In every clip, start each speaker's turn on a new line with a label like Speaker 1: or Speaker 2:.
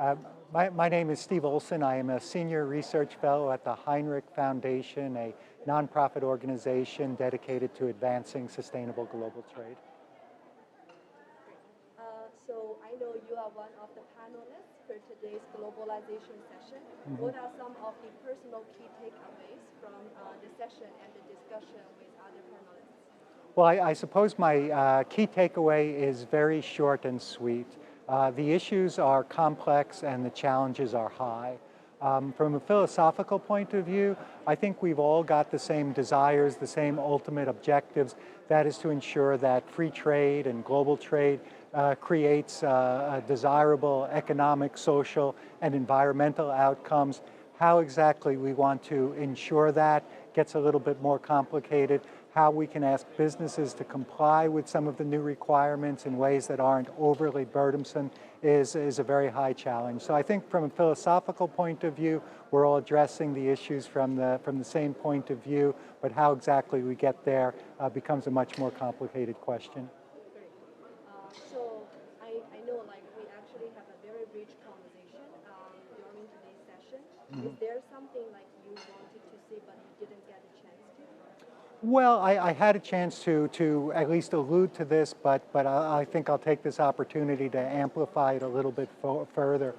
Speaker 1: Uh, my name is Steve Olson. I am a senior research fellow at the Hinrich Foundation, a nonprofit organization dedicated to advancing sustainable global trade.
Speaker 2: So I know you are one of the panelists for today's globalization session. What are some of the personal key takeaways from the session and the discussion with other panelists?
Speaker 1: Well, I suppose my key takeaway is very short and sweet. The issues are complex and the challenges are high. From a philosophical point of view, I think we've all got the same desires, the same ultimate objectives. That is to ensure that free trade and global trade creates desirable economic, social, and environmental outcomes. How exactly we want to ensure that gets a little bit more complicated. How we can ask businesses to comply with some of the new requirements in ways that aren't overly burdensome is a very high challenge. So I think from a philosophical point of view, we're all addressing the issues from the same point of view, but how exactly we get there becomes a much more complicated question.
Speaker 2: Great. So I know like we actually have a very rich conversation during today's session. Is there something like you wanted to say but you didn't get a chance to?
Speaker 1: Well, I had a chance to at least allude to this, but I think I'll take this opportunity to amplify it a little bit further.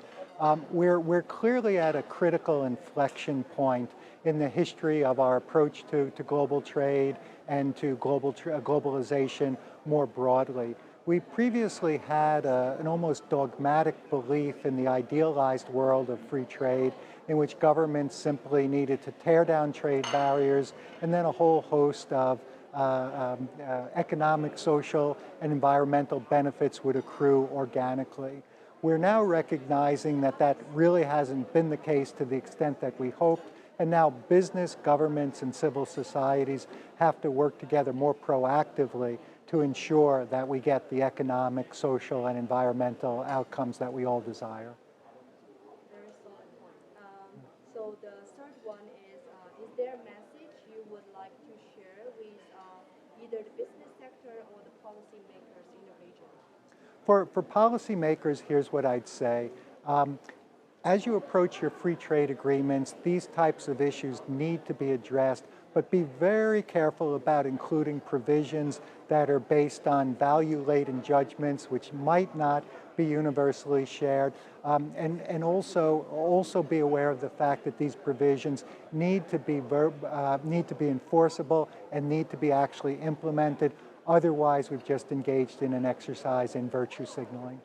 Speaker 1: We're clearly at a critical inflection point in the history of our approach to global trade and to globalization more broadly. We previously had an almost dogmatic belief in the idealized world of free trade in which governments simply needed to tear down trade barriers and then a whole host of economic, social, and environmental benefits would accrue organically. We're now recognizing that that really hasn't been the case to the extent that we hoped, and now business, governments, and civil societies have to work together more proactively to ensure that we get the economic, social, and environmental outcomes that we all desire.
Speaker 2: Very solid point. So the third one is there a message you would like to share with either the business sector or the policymakers in the region?
Speaker 1: For policymakers, here's what I'd say. As you approach your free trade agreements, these types of issues need to be addressed, but be very careful about including provisions that are based on value-laden judgments, which might not be universally shared, and also be aware of the fact that these provisions need to be enforceable and need to be actually implemented. Otherwise, we've just engaged in an exercise in virtue signaling.